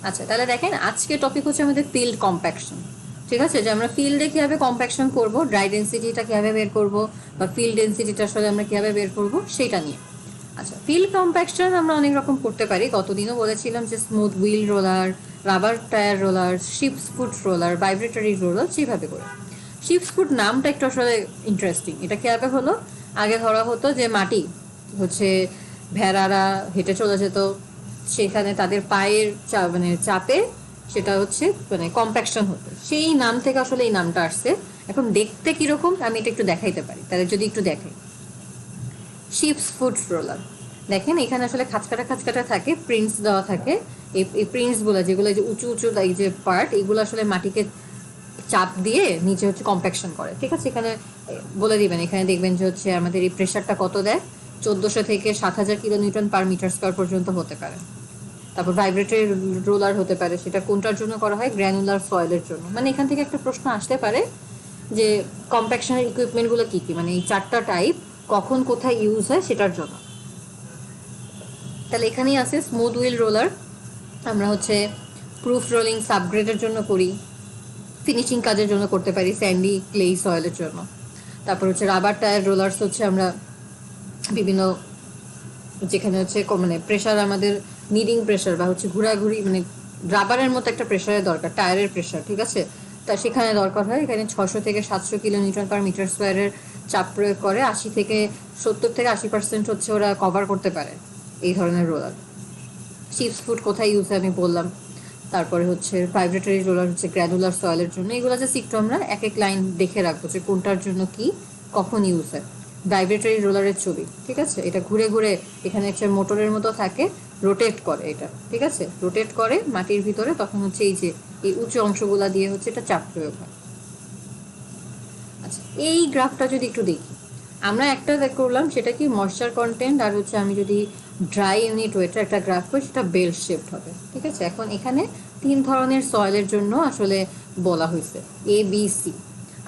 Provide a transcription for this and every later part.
আচ্ছা, তাহলে দেখেন আজকে টপিক হচ্ছে আমাদের ফিল্ড কম্প্যাকশন। ঠিক আছে, যে আমরা ফিল্ডে কিভাবে কম্প্যাকশন করব, ড্রাই ডেন্সিটিটা কিভাবে বের করব, বা ফিল্ড ডেন্সিটিটা আসলে আমরা কিভাবে বের করব সেটা নিয়ে। আচ্ছা, ফিল্ড কম্প্যাকশন আমরা অনেক রকম করতে পারি। গতদিনও বলেছিলাম যে smooth wheel roller, rubber tyre roller, ships foot roller, vibratory roller, যেভাবে করে। শিপস ফুট নামটা একটু আসলে ইন্টারেস্টিং। এটা কিভাবে হলো? আগে ধরা হতো যে মাটি হচ্ছে ভেড়ারা হেঁটে চলে যেত, সেখানে তাদের পায়ের মানে চাপে সেটা হচ্ছে মানে কম্প্যাকশন হতো, সেই নাম থেকে আসলে এই নামটা আসছে। এখন দেখতে কিরকম আমি এটা একটু দেখাইতে পারি, তাহলে যদি একটু দেখাই। শিপস ফুট রোলার, দেখেন এখানে আসলে খাঁচকাটা খাঁচকাটা থাকে, প্রিন্টস দেওয়া থাকে। এই প্রিন্টসগুলো যেগুলো যে উঁচু উঁচু এই যে পার্ট, এগুলো আসলে মাটিকে চাপ দিয়ে নিচে হচ্ছে কম্প্যাকশন করে। ঠিক আছে, এখানে বলে দিবেন, এখানে দেখবেন যে হচ্ছে আমাদের এই প্রেশারটা কত দেয়, 1400 থেকে 7000 kilo newton per metre square পর্যন্ত হতে পারে। তারপর ভাইব্রেটরি রোলার হতে পারে, সেটা কোনটার জন্য করা হয়? গ্র্যানুলার সয়েলের জন্য। মানে এখান থেকে একটা প্রশ্ন আসতে পারে যে কম্প্যাকশনের ইকুইপমেন্টগুলো কি কি, মানে এই চারটা টাইপ কখন কোথায় ইউজ হয় সেটার জন্য। তাহলে এখানেই আছে স্মুথ হুইল রোলার, আমরা হচ্ছে প্রুফ রোলিং সাবগ্রেডের জন্য করি, ফিনিশিং কাজের জন্য করতে পারি, স্যান্ডি ক্লেই সয়েলের জন্য। তারপর হচ্ছে রাবার টায়ার রোলার্স, হচ্ছে আমরা বিভিন্ন যেখানে হচ্ছে মানে প্রেশার আমাদের নিডিং প্রেশার বা হচ্ছে ঘোরাঘুরি, মানে রাবারের মতো একটা প্রেশারের দরকার, টায়ারের প্রেশার, ঠিক আছে, তা সেখানে দরকার হয়। এখানে 600 থেকে 700 কিলো নিউটন পার মিটার স্কোয়ারের চাপ প্রয়োগ করে, 70 থেকে 80% হচ্ছে ওরা কভার করতে পারে এই ধরনের রোলার। চিপস ফুড কোথায় ইউজ হয় আমি বললাম। তারপরে হচ্ছে ভাইব্রেটরি রোলার হচ্ছে গ্র্যানুলার সয়েলের জন্য। এগুলো যে একটু আমরা এক এক লাইন দেখে রাখবো যে কোনটার জন্য কি কখন ইউজ হয়। ভাইব্রেটরি রোলারের ছবি, ঠিক আছে, এটা ঘুরে ঘুরে এখানে একটা মোটরের মতো থাকে, রোটেট করে এটা, ঠিক আছে, রোটেট করে মাটির ভিতরে, তখন হচ্ছে এই যে এই উঁচু অংশগুলা দিয়ে হচ্ছে এটা চাপ প্রয়োগ হয়। আচ্ছা, এই গ্রাফটা যদি একটু দেখি, আমরা একটা করলাম সেটা কি ময়েশ্চার কন্টেন্ট, আর হচ্ছে আমি যদি ড্রাই ইউনিট ওয়েটার একটা গ্রাফ করি সেটা বেল শেপড হবে। ঠিক আছে, এখন এখানে 3 ধরনের সয়েলের জন্য আসলে বলা হয়েছে, এ বি সি।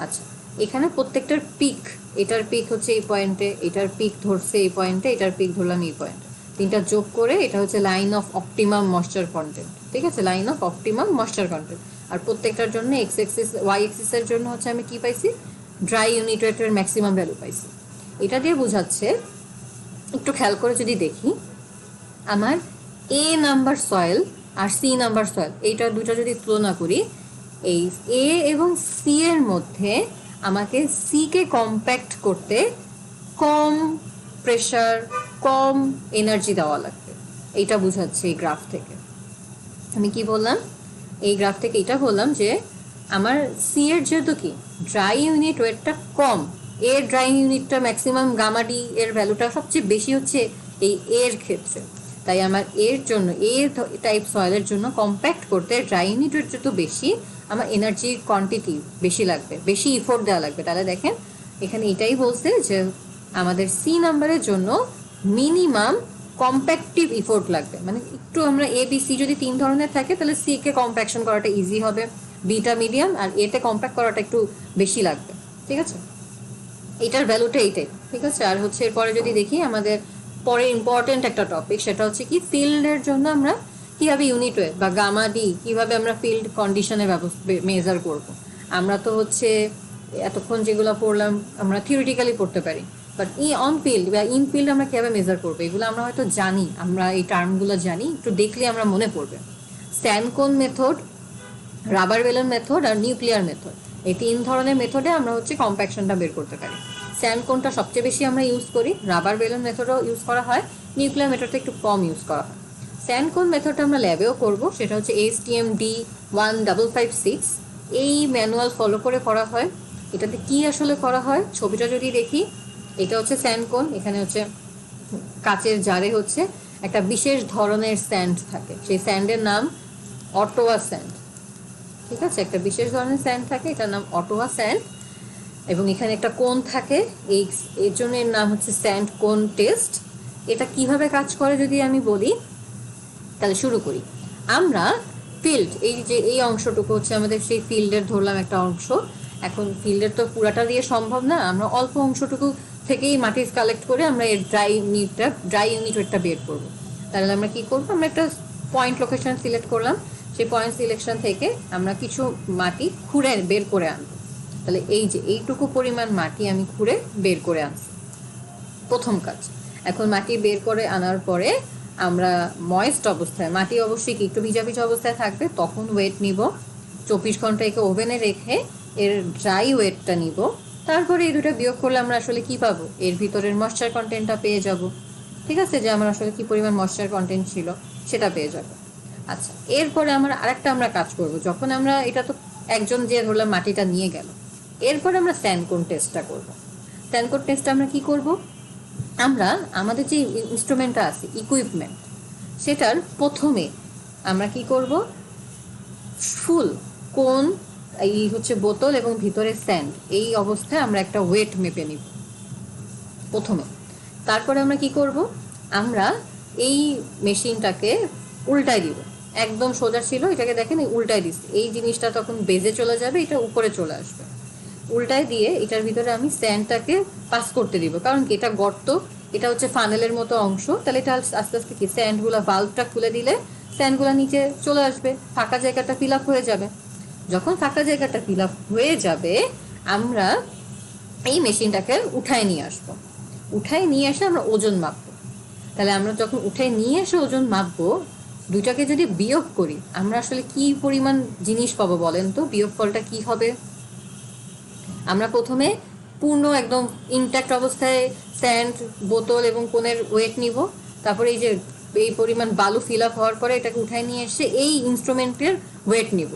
আচ্ছা, এখানে প্রত্যেকটার পিক, এটার পিক হচ্ছে এই পয়েন্টে, এটার পিক ধরছে এই পয়েন্টে, এটার পিক ধরলাম এই পয়েন্টে, তিনটা যোগ করে এটা হচ্ছে line of optimum moisture content. ঠিক আছে, line of optimum moisture content. আর প্রত্যেকটার জন্য এক্স এক্সিস ওয়াই এক্সিসের জন্য হচ্ছে আমি কি পাইছি? ড্রাই ইউনিট ওয়েটের ম্যাক্সিমাম ভ্যালু পাইছি। এটা দিয়ে বোঝাচ্ছে, একটু খেয়াল করে যদি দেখি, আমার এ নাম্বার সয়েল আর সি নাম্বার সয়েল, এইটা দুটো যদি তুলনা করি, এই এ এবং সি এর মধ্যে আমাকে সি কে কম্প্যাক্ট করতে কম প্রেশার, কম এনার্জি দেওয়া লাগবে। এইটা বোঝাচ্ছে এই গ্রাফ থেকে। আমি কি বললাম? এই গ্রাফ থেকে এটা বললাম যে আমার সি এর যেহেতু কি ড্রাই ইউনিট ওয়েটটা কম, এর ড্রাই ইউনিটটা ম্যাক্সিমাম গামা ডি এর ভ্যালুটা সবচেয়ে বেশি হচ্ছে এই এর ক্ষেত্রে, তাই আমার এর জন্য এ টাইপ সয়েলের জন্য কম্প্যাক্ট করতে ড্রাই ইউনিট ওয়েট যত বেশি, আমার এনার্জি কোয়ান্টিটি বেশি লাগবে, বেশি ইফোর্ট দেওয়া লাগবে। তাহলে দেখেন এখানে এটাই বলছে যে আমাদের সি নাম্বারের জন্য মিনিমাম কম্প্যাক্টিভ ইফোর্ট লাগবে। মানে একটু আমরা এ বি সি যদি 3 ধরনের থাকে, তাহলে সি কে কম্প্যাকশন করাটা ইজি হবে, বিটা মিডিয়াম, আর এতে কম্প্যাক্ট করাটা একটু বেশি লাগবে। ঠিক আছে, এটার ভ্যালুটা এইটাই। ঠিক আছে, আর হচ্ছে এরপরে যদি দেখি আমাদের পরে ইম্পর্টেন্ট একটা টপিক, সেটা হচ্ছে কি ফিল্ডের জন্য আমরা কিভাবে ইউনিট ওয়েট বা গামা ডি কিভাবে আমরা ফিল্ড কন্ডিশনের মেজার করব। আমরা তো হচ্ছে এতক্ষণ যেগুলো পড়লাম আমরা থিওরিটিক্যালি পড়তে পারি, বাট অন ফিল্ড বা ইন ফিল্ড আমরা কিভাবে মেজার করবো এগুলো আমরা হয়তো জানি, আমরা এই টার্মগুলো জানি, একটু দেখলে আমরা মনে পড়বে। স্যানকোন মেথড, রাবার বেলুন মেথড আর নিউক্লিয়ার মেথড, এই 3 ধরনের মেথডে আমরা হচ্ছে কম্প্যাকশনটা বের করতে পারি। স্যানকোনটা সবচেয়ে বেশি আমরা ইউজ করি, রাবার বেলুন মেথডও ইউজ করা হয়, নিউক্লিয়ার মেথডটা একটু কম ইউজ করা হয়। স্যানকোন মেথডটা আমরা ল্যাবেও করব, সেটা হচ্ছে ASTM-D1556, এই ম্যানুয়াল ফলো করে করা হয়। এটাতে কি আসলে করা হয় ছবিটা যদি দেখি, এটা হচ্ছে স্যান্ডকোন, এখানে হচ্ছে কাচের জারে হচ্ছে একটা বিশেষ ধরনের স্যান্ড থাকে, সেই স্যান্ডের নাম অটোয়া স্যান্ড। ঠিক আছে, একটা বিশেষ ধরনের স্যান্ড থাকে, এটার নাম অটোয়া স্যান্ড, এবং এখানে একটা কোন থাকে, এই এর জন্য এর নাম হচ্ছে স্যান্ড কোন টেস্ট। এটা কিভাবে কাজ করে যদি আমি বলি, তাহলে শুরু করি। আমরা ফিল্ড, এই যে এই অংশটুকু হচ্ছে আমাদের সেই ফিল্ডের ধরলাম একটা অংশ। এখন ফিল্ডের তো পুরাটা দিয়ে সম্ভব না, আমরা অল্প অংশটুকু থেকেই মাটি কালেক্ট করে আমরা এর ড্রাই ইউনিট ওয়েটটা বের করবো। তাহলে আমরা কি করবো, আমরা একটা পয়েন্ট লোকেশন সিলেক্ট করলাম, সেই পয়েন্ট সিলেকশন থেকে আমরা কিছু মাটি খুঁড়ে বের করে আনবো। তাহলে এই যে এইটুকু পরিমাণ মাটি আমি খুঁড়ে বের করে আনছি, প্রথম কাজ। এখন মাটি বের করে আনার পরে আমরা ময়েস্ট অবস্থায়, মাটি অবশ্যই কি একটু ভিজা ভিজা অবস্থায় থাকবে, তখন ওয়েট নিব। 24 ঘন্টা একে ওভেনে রেখে এর ড্রাই ওয়েটটা নিব। তারপরে এই দুটো বিয়োগ করলে আমরা আসলে কি পাবো, এর ভিতরের ময়েশ্চার কন্টেন্টটা পেয়ে যাব। ঠিক আছে, যে আমার আসলে কি পরিমাণ ময়েশ্চার কন্টেন্ট ছিল সেটা পেয়ে যাব। আচ্ছা, এরপরে আমরা কাজ করব। যখন আমরা এটা তো একজন যে ধরলাম মাটিটা নিয়ে গেল, এরপরে আমরা স্যান্ডকোন টেস্টটা করব। স্যান্ডকোন টেস্টটা আমরা কি করব, আমরা আমাদের যে ইনস্ট্রুমেন্টটা আছে, ইকুইপমেন্ট, সেটার প্রথমে আমরা কি করব, ফুল কোন এই হচ্ছে বোতল এবং ভিতরে স্যান্ড, এই অবস্থায় আমরা একটা ওয়েট মেপে নিব প্রথমে। তারপরে আমরা কি করব, আমরা এই মেশিনটাকে উল্টাই দিব। একদম সোজা ছিল, এটাকে দেখেন উল্টাই দিচ্ছি, এই জিনিসটা তখন বেজে চলে যাবে, এটা উপরে চলে আসবে। উল্টায় দিয়ে এটার ভিতরে আমি স্যান্ডটাকে পাস করতে দিব, কারণ কি এটা গর্ত, এটা হচ্ছে ফানেলের মতো অংশ। তাহলে এটা আস্তে আস্তে কি স্যান্ডগুলা, ভালভটা খুলে দিলে স্যান্ডগুলা নিচে চলে আসবে, ফাঁকা জায়গাটা ফিল আপ হয়ে যাবে। যখন ফাঁকা জায়গাটা ফিল আপ হয়ে যাবে, আমরা এই মেশিনটাকে উঠায় নিয়ে আসবো। উঠায় নিয়ে এসে আমরা ওজন মাপবো। তাহলে আমরা যখন উঠায় নিয়ে এসে ওজন মাপবো, দুইটাকে যদি বিয়োগ করি, আমরা আসলে কি পরিমাণ জিনিস পাবো বলেন তো, বিয়োগ ফলটা কি হবে? আমরা প্রথমে পূর্ণ একদম ইনট্যাক্ট অবস্থায় স্যান্ড, বোতল এবং কোনের ওয়েট নিব। তারপরে এই যে এই পরিমাণ বালু ফিল আপ হওয়ার পরে এটাকে উঠায় নিয়ে এসে এই ইনস্ট্রুমেন্টের ওয়েট নিব।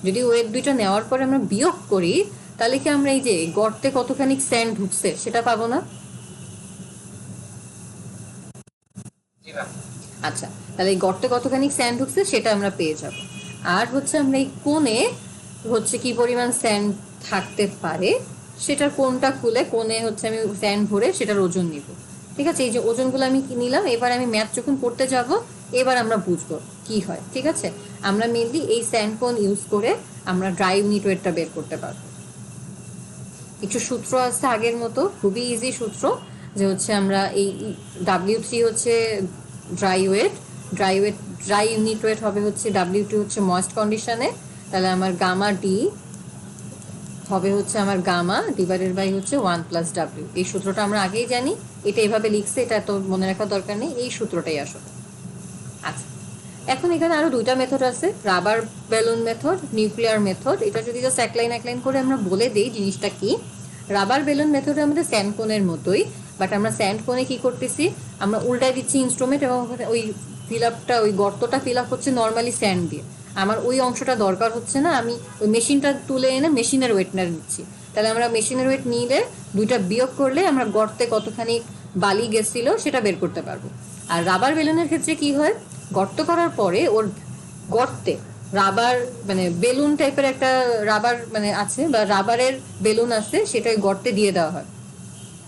যদি ওয়েট দুইটা নেওয়ার পরে আমরা বিয়োগ করি, তাহলে কি আমরা এই যে গর্তে কতখানি স্যান্ড ঢুকছে সেটা পাবো না? আচ্ছা, তাহলে এই গর্তে কতখানি স্যান্ড ঢুকছে সেটা আমরা পেয়ে যাব। আর হচ্ছে আমরা এই কোণে হচ্ছে কি পরিমাণ স্যান্ড থাকতে পারে সেটার কোণটা খুলে কোণে হচ্ছে আমি স্যান্ড ভরে সেটার ওজন নিব। ঠিক আছে, এই যে ওজনগুলো আমি নিলাম, এবার আমি ম্যাথ যখন করতে যাব, এবার আমরা বুঝবো কি হয়। ঠিক আছে, আমরা মেনলি এই স্যান্ড কোণ ইউজ করে আমরা ড্রাই ইউনিট ওয়েটটা বের করতে পারবো। কিছু সূত্র আছে আগের মতো, খুবই ইজি সূত্র, যে হচ্ছে আমরা এই W3 হচ্ছে dry weight, dry unit weight হবে হচ্ছে W2 হচ্ছে ময়েস্ট কন্ডিশনে। তাহলে আমার গামা ডি হবে হচ্ছে আমার গামা ডিভাইডেড বাই হচ্ছে 1+W। এই সূত্রটা আমরা আগেই জানি, এটা এভাবে লিখছে, এটা এত মনে রাখার দরকার নেই, এই সূত্রটাই আসলে। আচ্ছা, এখন এখানে আরো দুইটা মেথড আছে, rubber balloon method, nuclear method. এটা যদি জাস্ট এক লাইন করে আমরা বলে দেই জিনিসটা কি। রাবার বেলুন মেথডে আমাদের স্যান্ড কোনের মতোই, বাট আমরা স্যান্ড কোনে কি করতেছি, আমরা উল্টায় দিচ্ছি ইনস্ট্রুমেন্ট, এবং ওই ফিল আপটা, ওই গর্তটা ফিল আপ হচ্ছে নর্মালি স্যান্ড দিয়ে। আমার ওই অংশটা দরকার হচ্ছে না, আমি ওই মেশিনটা তুলে এনে মেশিনের ওয়েটটা নিচ্ছি। তাহলে আমরা মেশিনের ওয়েট নিলে দুইটা বিয়োগ করলে আমরা গর্তে কতখানি বালি গেছিল সেটা বের করতে পারবো। আর রাবার বেলুনের ক্ষেত্রে কি হয়, গর্ত করার পরে ওর গর্তে রাবার মানে বেলুন টাইপের একটা রাবার মানে আছে, বা রাবারের বেলুন আছে, সেটা ওই গর্তে দিয়ে দেওয়া হয়।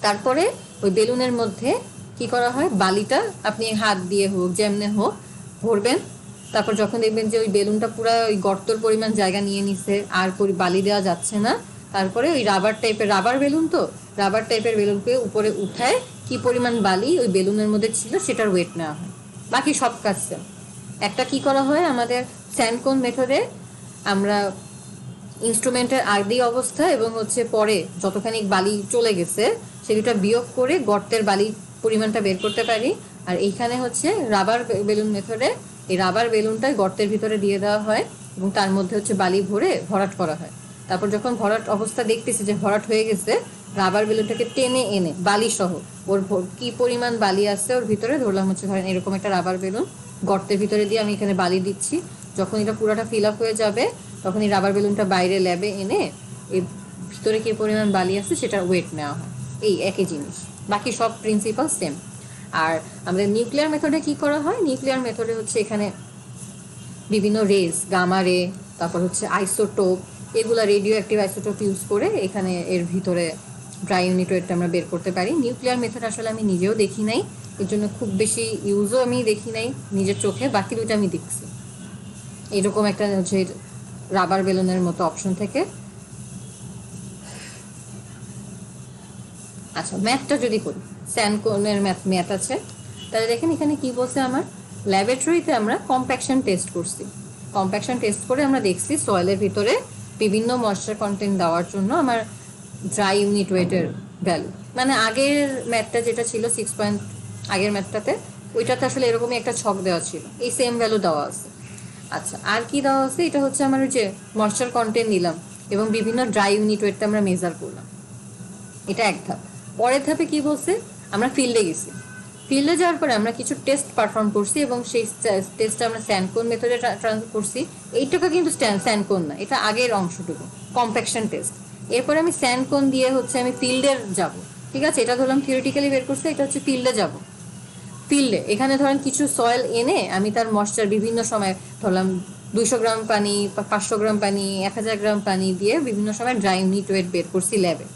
তারপরে ওই বেলুনের মধ্যে কি করা হয়, বালিটা আপনি হাত দিয়ে হোক যেমনে হোক ভরবেন। তারপর যখন দেখবেন যে ওই বেলুনটা পুরো ওই গর্তর পরিমাণ জায়গা নিয়ে নিছে, আর বালি দেওয়া যাচ্ছে না, তারপরে ওই রাবার বেলুন, তো রাবার টাইপের বেলুনকে উপরে উঠায় কি পরিমাণ বালি ওই বেলুনের মধ্যে ছিল সেটার ওয়েট নেওয়া হয়। বাকি সব কাজ সেম। একটা কি করা হয় আমাদের স্যান্ডকোন মেথডে, আমরা ইনস্ট্রুমেন্টের আদি অবস্থা এবং হচ্ছে পরে যতখানি বালি চলে গেছে সেটা বিয়োগ করে গর্তের বালির পরিমাণটা বের করতে পারি। আর এইখানে হচ্ছে রাবার বেলুন মেথডে এই রাবার বেলুনটা গর্তের ভিতরে দিয়ে দেওয়া হয় এবং তার মধ্যে হচ্ছে বালি ভরে ভরাট করা হয়। তারপর যখন ভরাট অবস্থা দেখতেছি যে ভরাট হয়ে গেছে, রাবার বেলুনটাকে টেনে এনে বালি সহ ওর কি পরিমাণ বালি আছে ওর ভিতরে, ধরলাম হচ্ছে ধরেন এরকম একটা রাবার বেলুন, গর্তের ভিতরে দিয়ে আমি এখানে বালি দিচ্ছি। যখন এটা পুরোটা ফিল আপ হয়ে যাবে, তখন এই রাবার বেলুনটা বাইরে ল্যাবে এনে এর ভিতরে কি পরিমাণ বালি আছে সেটার ওয়েট নেওয়া হয়। এই একই জিনিস, বাকি সব প্রিন্সিপাল সেম। আর আমাদের নিউক্লিয়ার মেথডে কি করা হয়, নিউক্লিয়ার মেথডে হচ্ছে এখানে বিভিন্ন রেজ, গামা রে, তারপর হচ্ছে আইসোটোপ, এগুলা রেডিও অ্যাক্টিভ আইসোটোপ ইউজ করে এখানে এর ভিতরে ড্রাই ইউনিট ওয়েটটা আমরা বের করতে পারি। নিউক্লিয়ার মেথড আসলে আমি নিজেও দেখি নাই, এর জন্য খুব বেশি ইউজও আমি দেখি নাই নিজের চোখে, বাকি দুইটা আমি দেখছি। এরকম একটা হচ্ছে রাবার বেলুনের মতো অপশন থেকে। আচ্ছা, ম্যাথটা যদি করি, স্যান্ডকোনের ম্যাথ আছে। তাহলে দেখেন এখানে কি বলছে, আমার ল্যাবরেটরিতে আমরা কম্প্যাকশন টেস্ট করছি। কম্প্যাকশন টেস্ট করে আমরা দেখছি সয়েলের ভিতরে বিভিন্ন ময়েশ্চার কন্টেন্ট দেওয়ার জন্য আমার ড্রাই ইউনিট ওয়েটের ভ্যালু, মানে আগের ম্যাথটা যেটা ছিল 6 আগের ম্যাথটাতে ওইটাতে আসলে এরকমই একটা ছক দেওয়া ছিল, এই সেম ভ্যালু দেওয়া আছে। আচ্ছা, আর কি দেওয়া আছে, এটা হচ্ছে আমার ওই যে ময়েশ্চার কন্টেন্ট নিলাম এবং বিভিন্ন ড্রাই ইউনিট ওয়েটটা আমরা মেজার করলাম, এটা এক ধাপ। পরের ধাপে কি বলছে, আমরা ফিল্ডে গেছি, ফিল্ডে যাওয়ার পরে আমরা কিছু টেস্ট পারফর্ম করছি এবং সেই টেস্টটা আমরা স্যান্ডকোন মেথডে করছি। এইটুকু কিন্তু স্যান্ডকোন না, এটা আগের অংশটুকু কম্প্যাকশন টেস্ট। এরপরে আমি স্যান্ডকোন দিয়ে হচ্ছে আমি ফিল্ডে যাব, ঠিক আছে, এটা ধরলাম থিওরিটিক্যালি বের করছে, এটা হচ্ছে ফিল্ডে যাব। ফিল্ডে এখানে ধরেন কিছু সয়েল এনে আমি তার ময়েশ্চার বিভিন্ন সময় ধরলাম 200 গ্রাম পানি, 500 গ্রাম পানি, 1000 গ্রাম পানি দিয়ে বিভিন্ন সময় ড্রাই ইউনিট ওয়েট বের করছি ল্যাবে।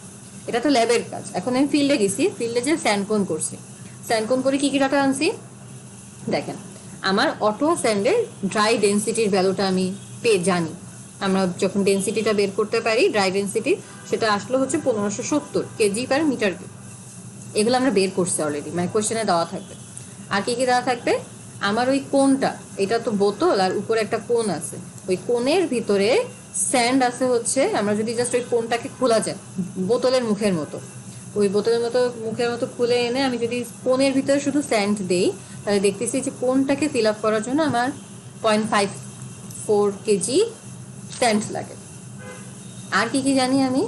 এটা তো ল্যাবের কাজ। এখন আমি ফিল্ডে গেছি, ফিল্ডে যে স্যান্ডকোন করছি, স্যান্ডকোন করে কি কি ডাটা আনছি দেখেন। আমার অটো স্যান্ডের ড্রাই ডেন্সিটির ভ্যালুটা আমি জানি। আমরা যখন ডেন্সিটিটা বের করতে পারি ড্রাই ডেন্সিটি, সেটা আসলো হচ্ছে 1570 কেজি পার মিটার কিউব। এগুলো আমরা বের করছি অলরেডি, মানে কোশ্চেনে দেওয়া থাকবে। আর কি কি দেওয়া থাকবে, আমার ওই কোনটা, এটা তো বোতল আর উপরে একটা কোন আছে, ওই কোনের ভিতরে স্যান্ড আছে হচ্ছে, আমরা যদি জাস্ট ওই কোনটাকে খোলা যায় বোতলের মুখের মতো, ওই বোতলের মতো মুখের মতো খুলে এনে আমি যদি কোনের ভিতরে শুধু স্যান্ড দেই, তাহলে দেখতেছি যে কোনটাকে ফিল আপ করার জন্য আমার 0.54 কেজি স্যান্ড লাগে। আর কি কি জানি আমি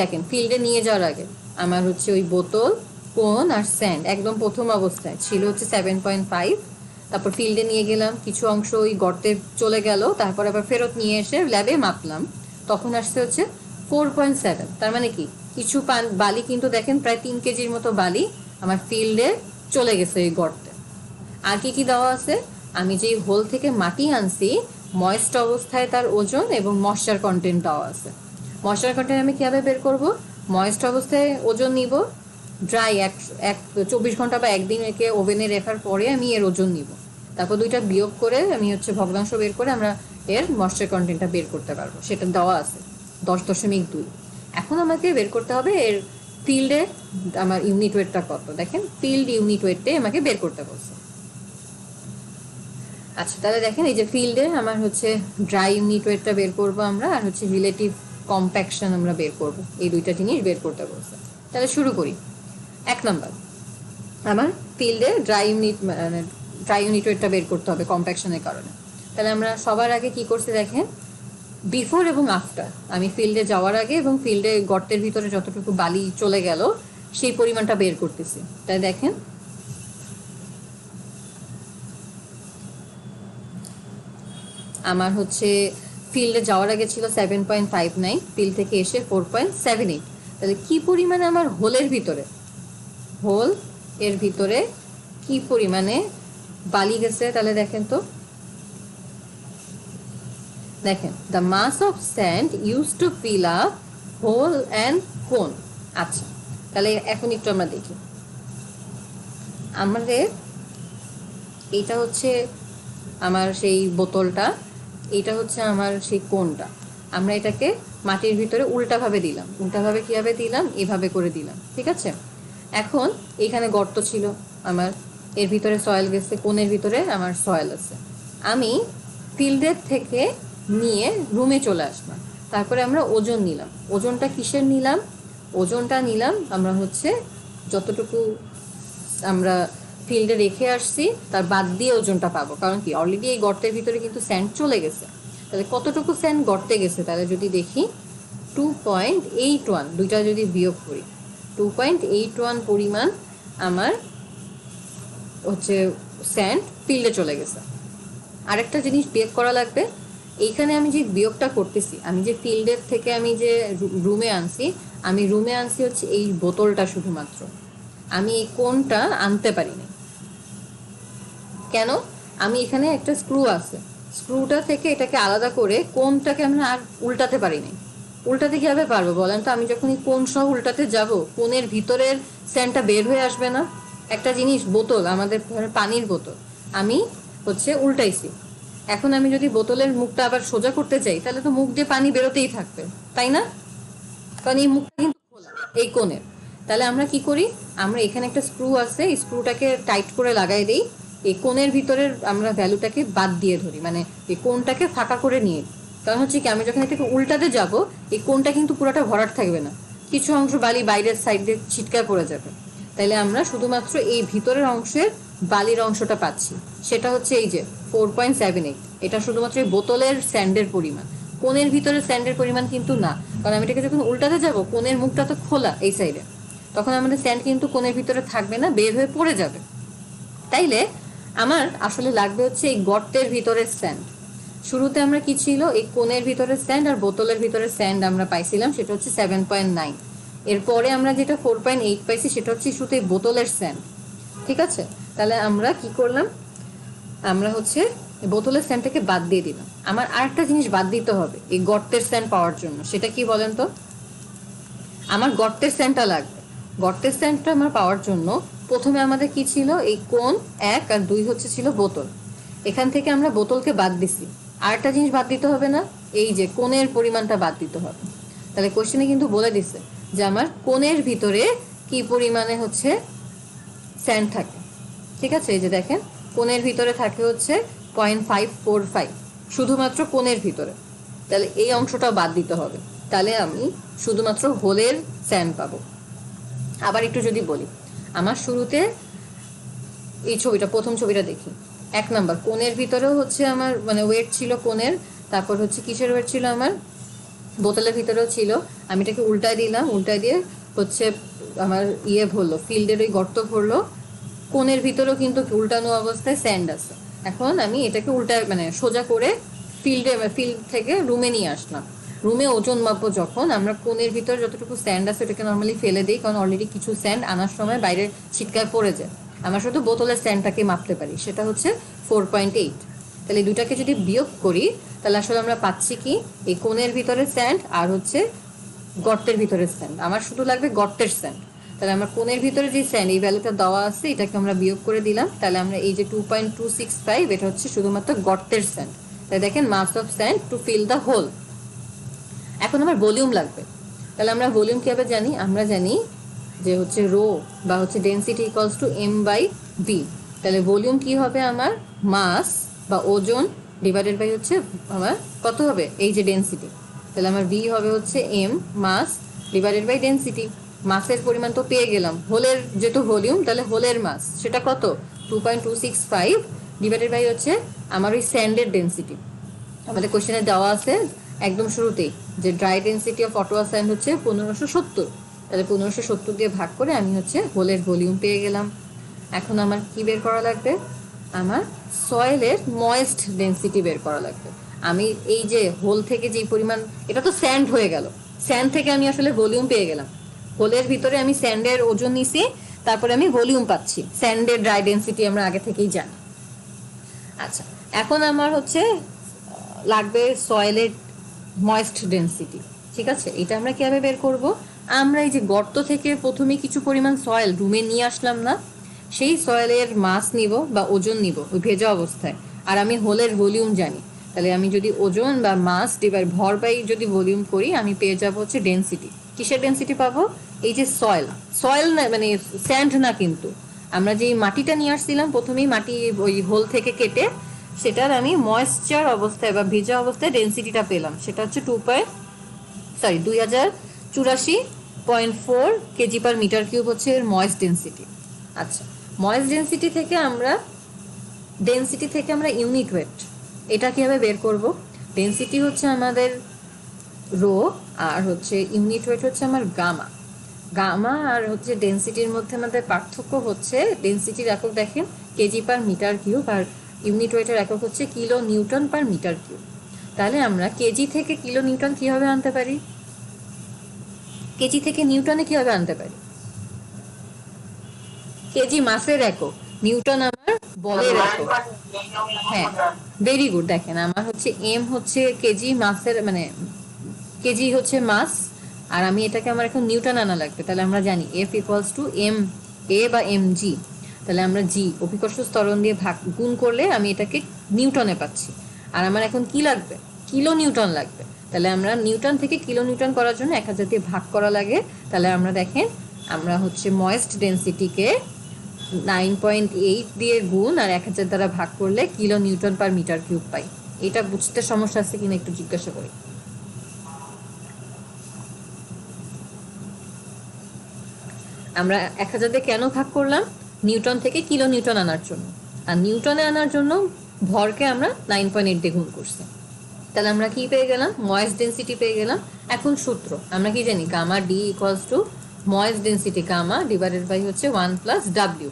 দেখেন, ফিল্ডে নিয়ে যাওয়ার আগে আমার হচ্ছে ওই বোতল, কোন আর স্যান্ড একদম প্রথম অবস্থায় ছিল হচ্ছে 7.5। তারপর ফিল্ডে নিয়ে গেলাম, কিছু অংশ ওই গর্তে চলে গেল, তারপর আবার ফেরত নিয়ে এসে ল্যাবে মাপলাম, তখন আসছে হচ্ছে 4.7। তার মানে কি কিছু বালি কিন্তু দেখেন প্রায় 3 কেজির মতো বালি আমার ফিল্ডে চলে গেছে ওই গর্তে। আর কি কি দেওয়া আছে, আমি যে হোল থেকে মাটি আনছি ময়েস্ট অবস্থায় তার ওজন এবং ময়েশ্চার কন্টেন্ট দেওয়া আছে। ময়েশ্চার কন্টেন্ট আমি কীভাবে বের করব, ময়েস্ট অবস্থায় ওজন নিব, ড্রাই 24 ঘন্টা বা একদিন একে ওভেনে রাখার পরে আমি এর ওজন নিব, তারপর দুইটা বিয়োগ করে আমি হচ্ছে ভগ্নাংশ বের করে আমরা এর ময়েশ্চার কন্টেন্টটা বের করতে পারবো, সেটা দেওয়া আছে 10.2। এখন আমাকে বের করতে হবে এর ফিল্ডে আমার ইউনিট ওয়েটটা কত। দেখেন ফিল্ড ইউনিট ওয়েটে আমাকে বের করতে বলছে। আচ্ছা, তাহলে দেখেন এই যে ফিল্ডে আমার হচ্ছে ড্রাই ইউনিট ওয়েটটা বের করবো আমরা, আর হচ্ছে রিলেটিভ কম্প্যাকশন আমরা বের করব, এই দুইটা জিনিস বের করতে বলছে। তাহলে শুরু করি। 1 নাম্বার, আমার ফিল্ডে ড্রাই ইউনিট ওয়েটটা বের করতে হবে কম্প্যাকশনের কারণে। তাহলে আমরা সবার আগে কি করছি দেখেন, বিফোর এবং আফটার, আমি ফিল্ডে যাওয়ার আগে এবং ফিল্ডে গর্তের ভিতরে যতটুকু বালি চলে গেল সেই পরিমাণটা বের করতেছি। তাই দেখেন আমার হচ্ছে ফিল্ডে যাওয়ার আগে ছিল 7.59, ফিল্ড থেকে এসে 4.78। তাহলে কি পরিমাণে আমার হোলের ভিতরে, হোল এর ভিতরে কি পরিমাণে বালি গেছে, তাহলে দেখেন তো, দেখেন the mass of sand use to fill up hole and cone. আচ্ছা, তাহলে এখন একটু আমরা দেখি, আমাদের এইটা হচ্ছে আমার সেই বোতলটা, এইটা হচ্ছে আমার সেই কোনটা, আমরা এটাকে মাটির ভিতরে উল্টাভাবে দিলাম। উল্টাভাবে কীভাবে দিলাম, এভাবে করে দিলাম, ঠিক আছে। এখন এখানে গর্ত ছিল আমার, এর ভিতরে সয়েল গেছে, কোনের ভিতরে আমার সয়েল আছে। আমি ফিল্ডের থেকে নিয়ে রুমে চলে আসলাম, তারপরে আমরা ওজন নিলাম। ওজনটা কিসের নিলাম, ওজনটা নিলাম আমরা হচ্ছে যতটুকু আমরা ফিল্ডে রেখে আসছি তার বাদ দিয়ে ওজনটা পাবো, কারণ কি অলরেডি এই গর্তের ভিতরে কিন্তু স্যান্ড চলে গেছে। তাহলে কতটুকু স্যান্ড গর্তে গেছে, তাহলে যদি দেখি 2.81, দুইটা যদি বিয়োগ করি 2.81 পরিমাণ আমার হচ্ছে স্যান্ড ফিল্ডে চলে গেছে। আরেকটা জিনিস বিয়োগ করা লাগবে, এইখানে আমি যে বিয়োগটা করতেছি, আমি যে ফিল্ডের থেকে আমি যে রুমে আনছি, আমি রুমে আনছি হচ্ছে এই বোতলটা শুধুমাত্র, আমি এই কোনটা আনতে পারিনি। কেন, আমি এখানে একটা স্ক্রু আছে, স্ক্রুটা থেকে এটাকে আলাদা করে কোনটাকে আমরা আর উল্টাতে পারিনি। উল্টাতে কীভাবে পারবো বলেন তো, আমি যখন এই কোন সহ উল্টাতে যাব, কোনের ভিতরের স্যান্ডটা বের হয়ে আসবে না। একটা জিনিস, বোতল, আমাদের পানির বোতল আমি হচ্ছে উল্টাইছি, এখন আমি যদি বোতলের মুখটা আবার সোজা করতে চাই তাহলে তো মুখ দিয়ে পানি বেরোতেই থাকবে, তাই না, কারণ এই মুখটা কিন্তু খোলা এই কোণের। তাহলে আমরা কি করি, আমরা এখানে একটা স্ক্রু আছে, এই স্ক্রুটাকে টাইট করে লাগাই দিই, এই কোণের ভিতরের আমরা ভ্যালুটাকে বাদ দিয়ে ধরি, মানে এই কোণটাকে ফাঁকা করে নিয়ে। কারণ হচ্ছে কি, আমি যখন এটাকে উল্টাতে যাব, এই কোণটা কিন্তু পুরোটা ভরাট থাকবে না, কিছু অংশ বালি বাইরের সাইডে ছিটকায় পড়ে যাবে। তাইলে আমরা শুধুমাত্র এই ভিতরের অংশের বালির অংশটা পাচ্ছি, সেটা হচ্ছে এই যে 4.78। এটা শুধুমাত্র এই বোতলের স্যান্ডের পরিমাণ, কোণের ভিতরে স্যান্ডের পরিমাণ কিন্তু না। কারণ আমি এটাকে যখন উল্টাতে যাব, কোণের মুখটা তো খোলা এই সাইডে, তখন আমাদের স্যান্ড কিন্তু কোণের ভিতরে থাকবে না, বের হয়ে পড়ে যাবে। তাইলে আমার আসলে লাগবে হচ্ছে এই গর্তের ভিতরের স্যান্ড। শুরুতে আমরা কি ছিল, এই কোণের ভিতরের স্যান্ড আর বোতলের ভিতরের স্যান্ড আমরা পাইছিলাম, সেটা হচ্ছে 7.9। এরপরে আমরা যেটা 4.8 পাইছি, সেটা হচ্ছে শুধু এই বোতলের স্যান্ড। ঠিক আছে, তাহলে আমরা কি করলাম, আমরা হচ্ছে বোতলের স্যান্ডটাকে বাদ দিয়ে দিলাম। আমার আরেকটা জিনিস বাদ দিতে হবে এই গর্তের স্যান্ড পাওয়ার জন্য, সেটা কি বলেন তো? আমার গর্তের স্যান্ডটা লাগবে। গর্তের স্যান্ডটা আমার পাওয়ার জন্য প্রথমে আমাদের কি ছিল, এই কোণ 1 আর 2 হচ্ছে ছিল বোতল। এখান থেকে আমরা বোতলকে বাদ দিছি, আরেকটা জিনিস বাদ দিতে হবে না, এই যে কোণের পরিমাণটা বাদ দিতে হবে। তাহলে কোশ্চেনে কিন্তু বলে দিছে যে আমার কোণের ভিতরে কি পরিমাণে হচ্ছে স্যান্ড থাকে। ঠিক আছে, এই যে দেখেন কোণের ভিতরে থাকে হচ্ছে 0.545, শুধুমাত্র কোণের ভিতরে। তাহলে এই অংশটা বাদ দিতে হবে, তাহলে আমি শুধুমাত্র হোলের স্যান্ড পাবো। আবার একটু যদি বলি, আমার শুরুতে এই ছবিটা, প্রথম ছবিটা দেখি, 1 নাম্বার কোণের ভিতরেও হচ্ছে আমার মানে ওয়েট ছিল কোণের, তারপর হচ্ছে কিসের ওয়েট ছিল আমার, বোতলের ভিতরেও ছিল। আমি এটাকে উল্টায় দিলাম, উল্টায় দিয়ে হচ্ছে আমার ভরলো, ফিল্ডের ওই গর্ত ভরলো, কোণের ভিতরেও কিন্তু উল্টানো অবস্থায় স্যান্ড আছে। এখন আমি এটাকে উল্টায় মানে সোজা করে ফিল্ড থেকে রুমে নিয়ে আসলাম। রুমে ওজন মাপবো যখন, আমরা কোণের ভিতরে যতটুকু স্যান্ড আছে ওটাকে নর্মালি ফেলে দিই, কারণ অলরেডি কিছু স্যান্ড আনার সময় বাইরে ছিটকায় পড়ে যায়। আমরা শুধু বোতলের স্যান্ডটাকে মাপতে পারি, সেটা হচ্ছে 4.8। তাহলে দুটাকে যদি বিয়োগ করি, তাহলে আসলে আমরা পাচ্ছি কি, এই কোণের ভিতরে স্যান্ড আর হচ্ছে গর্তের ভিতরে স্যান্ড। আমার শুধু লাগবে গর্তের স্যান্ড। তাহলে আমার কোণের ভিতরে যে স্যান্ড এই ভ্যালুটা দেওয়া আছে, এটাকে আমরা বিয়োগ করে দিলাম। তাহলে আমরা এই যে 2.265, এটা হচ্ছে শুধুমাত্র গর্তের স্যান্ড। তাই দেখেন mass of sand to fill the hole. এখন আমার ভলিউম লাগবে। তাহলে আমরা ভলিউম কিভাবে জানি, আমরা জানি যে হচ্ছে রো বা হচ্ছে ডেন্সিটি ইকুয়ালস টু m/v। তাহলে ভলিউম কি হবে, আমার মাস বা ওজন ডিভাইডেড বাই হচ্ছে আমার কত হবে, এই যে ডেন্সিটি। তাহলে আমার ভি হবে হচ্ছে m mass divided by density. মাসের পরিমাণ তো পেয়ে গেলাম, হোলের যেহেতু ভলিউম, তাহলে হোলের মাস সেটা কত, 2.265 ডিভাইডেড বাই হচ্ছে আমার ওই স্যান্ডের ডেন্সিটি। আমাদের কোশ্চেনে দেওয়া আছে একদম শুরুতেই যে dry density of Ottawa sand হচ্ছে 1570। তাহলে 1570 দিয়ে ভাগ করে আমি হচ্ছে হোলের ভলিউম পেয়ে গেলাম। এখন আমার কি বের করা লাগবে, আমার সয়েলের ময়েস্ট ডেন্সিটি বের করা লাগবে। আমি এই যে হোল থেকে যে পরিমাণ, এটা তো স্যান্ড হয়ে গেল, স্যান্ড থেকে আমি আসলে ভলিউম পেয়ে গেলাম। হোলের ভিতরে আমি স্যান্ডের ওজন নিছি, তারপরে আমি ভলিউম পাচ্ছি। স্যান্ডের ড্রাই ডেন্সিটি আমরা আগে থেকেই জানি। আচ্ছা, এখন আমার হচ্ছে লাগবে সয়েলের ময়েস্ট ডেন্সিটি। ঠিক আছে, এটা আমরা কিভাবে বের করব, আমরা এই যে গর্ত থেকে প্রথমে কিছু পরিমাণ সয়েল রুমে নিয়ে আসলাম না, সেই সয়েলের মাস নিব বা ওজন নিব ওই ভেজা অবস্থায়, আর আমি হোলের ভলিউম জানি। তাহলে আমি যদি ওজন বা মাস ডিভাইড ভর বাই যদি ভলিউম করি, আমি পেয়ে যাব হচ্ছে ডেন্সিটি। কিসের ডেন্সিটি পাবো, এই যে সয়েল না মানে স্যান্ড না, কিন্তু আমরা যে মাটিটা নিয়ে আসছিলাম প্রথমেই, মাটি ওই হোল থেকে কেটে, সেটার আমি ময়েশ্চার অবস্থায় বা ভেজা অবস্থায় ডেন্সিটিটা পেলাম, সেটা হচ্ছে 2084.4 কেজি পার মিটার কিউব হচ্ছে এর ময়েস্ট ডেন্সিটি। আচ্ছা, ময়েস্ট ডেন্সিটি থেকে আমরা ইউনিট ওয়েট এটা কিভাবে বের করব, ডেন্সিটি হচ্ছে আমাদের রো আর হচ্ছে ইউনিট ওয়েট হচ্ছে আমার গামা আর হচ্ছে ডেন্সিটির মধ্যে আমাদের পার্থক্য হচ্ছে, ডেন্সিটির একক দেখেন কেজি পার মিটার কিউব, আর ইউনিট ওয়েটের একক হচ্ছে kilo newton per metre cube. তাহলে আমরা কেজি থেকে কিলো নিউটন কিভাবে আনতে পারি, কেজি থেকে নিউটনে কিভাবে আনতে পারি, কেজি মাসের একক, নিউটন আমার বলের একক। হ্যাঁ, ভেরি গুড। দেখেন আমার হচ্ছে এম হচ্ছে কেজি মাসের মানে কেজি হচ্ছে মাস, আর আমি এটাকে আমার এখন নিউটন আনা লাগবে। তাহলে আমরা জানি F equals to M A বা এম জি। তাহলে আমরা জি অভিকর্ষ ত্বরণ দিয়ে ভাগ গুণ করলে আমি এটাকে নিউটনে পাচ্ছি, আর আমার এখন কি লাগবে, কিলো নিউটন লাগবে। তাহলে আমরা নিউটন থেকে কিলো নিউটন করার জন্য 1000 দিয়ে ভাগ করা লাগে। তাহলে আমরা দেখেন আমরা হচ্ছে ময়েস্ট ডেন্সিটিকে 9.8 দিয়ে গুণ আর 1000 দ্বারা ভাগ করলে kilo newton per metre cube পাই। এটা বুঝতে সমস্যা আছে কিনা একটু জিজ্ঞাসা করি। আমরা 1000 দিয়ে কেন ভাগ করলাম? নিউটন থেকে কিলো নিউটন আনার জন্য, আর নিউটনে আনার জন্য ভরকে আমরা 9.8 দিয়ে গুণ করছি। তাহলে আমরা কি পেয়ে গেলাম? ময়েস্ট ডেন্সিটি পেয়ে গেলাম। এখন সূত্র আমরা কি জানি? Gamma d equals to moist density gamma divided by হচ্ছে 1 প্লাস ডাব্লিউ।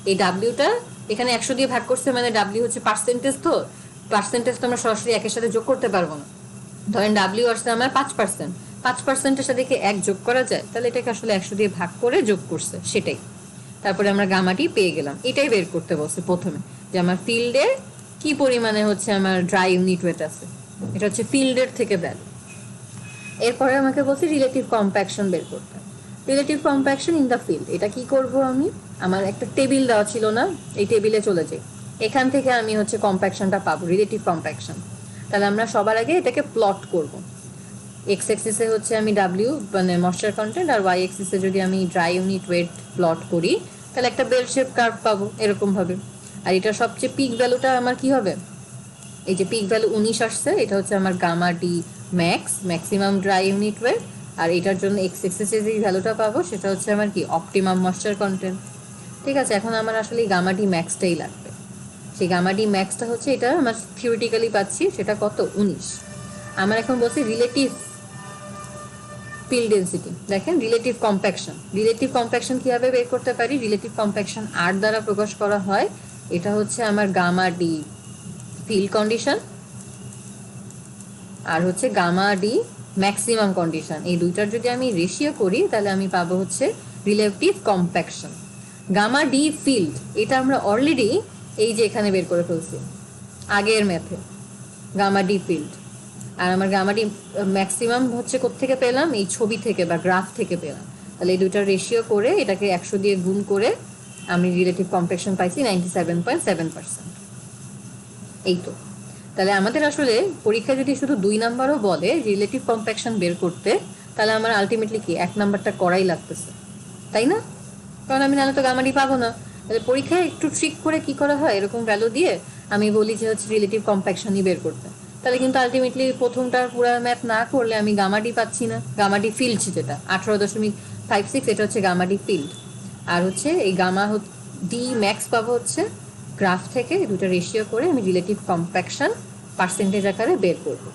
এই ডাব্লিউটা এখানে 100 দিয়ে ভাগ করছে, মানে ডাব্লিউ হচ্ছে পার্সেন্টেজ, তো পার্সেন্টেজ তো আমরা সরাসরি একের সাথে যোগ করতে পারবো না। ধরেন ডাব্লিউ আসছে আমার 5%, 5%-এর সাথে কি 1 যোগ করা যায়? তাহলে এটাকে আসলে 100 দিয়ে ভাগ করে যোগ করছে, সেটাই। তারপরে আমরা গামাটি পেয়ে গেলাম। এটাই বের করতে বলছে প্রথমে, যে আমার ফিল্ডে কি পরিমাণে হচ্ছে আমার ড্রাই ইউনিট ওয়েট আছে, এটা হচ্ছে ফিল্ডের থেকে ভ্যালু। এরপরে আমাকে বলছে রিলেটিভ কম্প্যাকশন বের করতে। Relative compaction in the field, এটা কি করব আমি? আমার একটা টেবিল দেওয়া ছিল না, এই টেবিলে চলে যাই, এখান থেকে আমি হচ্ছে কম্প্যাকশনটা পাবো, রিলেটিভ কম্প্যাকশন। তাহলে আমরা সবার আগে এটাকে প্লট করব। এক্স এক্সিসে হচ্ছে আমি ডাব্লিউ মানে ময়েশ্চার কন্টেন্ট, আর ওয়াই এক্সিসে যদি আমি ড্রাই ইউনিট ওয়েট প্লট করি তাহলে একটা বেল শেপ কার্ভ পাবো এরকম ভাবে। আর এটা সবচেয়ে পিক ভ্যালুটা আমার কি হবে? এই যে পিক ভ্যালু 19 আসছে, এটা হচ্ছে আমার gamma d max, maximum dry unit weight. আর এটার জন্য এক্স এক্সিসে যে ভ্যালুটা পাবো সেটা হচ্ছে আমার কি অপটিমাম ময়েশ্চার কন্টেন্ট। ঠিক আছে, এখন আমার আসলে এই গামা ডি ম্যাক্সটাই লাগবে। সেই গামা ডি ম্যাক্সটা হচ্ছে এটা আমার থিওরিটিক্যালি পাচ্ছি, সেটা কত? 19। আমার এখন বলছি রিলেটিভ ফিল্ড ডেন্সিটি। দেখেন রিলেটিভ কম্প্যাকশন, রিলেটিভ কম্প্যাকশন কিভাবে বের করতে পারি? রিলেটিভ কম্প্যাকশন আর দ্বারা প্রকাশ করা হয়। এটা হচ্ছে আমার গামা ডি ফিল্ড কন্ডিশন আর হচ্ছে গামা ডি ম্যাক্সিমাম কন্ডিশন, এই দুইটার যদি আমি রেশিও করি তাহলে আমি পাবো হচ্ছে relative compaction. Gamma d field এটা আমরা অলরেডি এই যে এখানে বের করে ফেলছি আগের ম্যাথে, গামা ডি ফিল্ড। আর আমার গামা ডি ম্যাক্সিমাম হচ্ছে কোত্থেকে পেলাম? এই ছবি থেকে বা গ্রাফ থেকে পেলাম। তাহলে এই দুইটার রেশিও করে এটাকে 100 দিয়ে গুণ করে আমি রিলেটিভ কম্প্যাকশন পাইছি 97.7%। এই তো। তাহলে আমাদের আসলে পরীক্ষা যদি শুধু 2 নাম্বারও বলে রিলেটিভ কম্প্যাকশন বের করতে, তাহলে আমার আলটিমেটলি কি 1 নাম্বারটা করাই লাগতেছে, তাই না? কারণ আমি নাহলে তো গামাডি পাবো না। তাহলে পরীক্ষায় একটু ট্রিক করে কি করা হয়, এরকম ভ্যালু দিয়ে আমি বলি যে হচ্ছে রিলেটিভ কম্প্যাকশনই বের করতে, তাহলে কিন্তু আলটিমেটলি প্রথমটার পুরো ম্যাথ না করলে আমি গামাডি পাচ্ছি না। গামাডি ফিল্ড যেটা 18.56, এটা হচ্ছে গামাডি ফিল্ড। আর হচ্ছে এই গামা ডি ম্যাক্স পাবো হচ্ছে গ্রাফ থেকে, দুটো রেশিও করে আমি রিলেটিভ কম্প্যাকশন পার্সেন্টেজ আকারে বের করবো।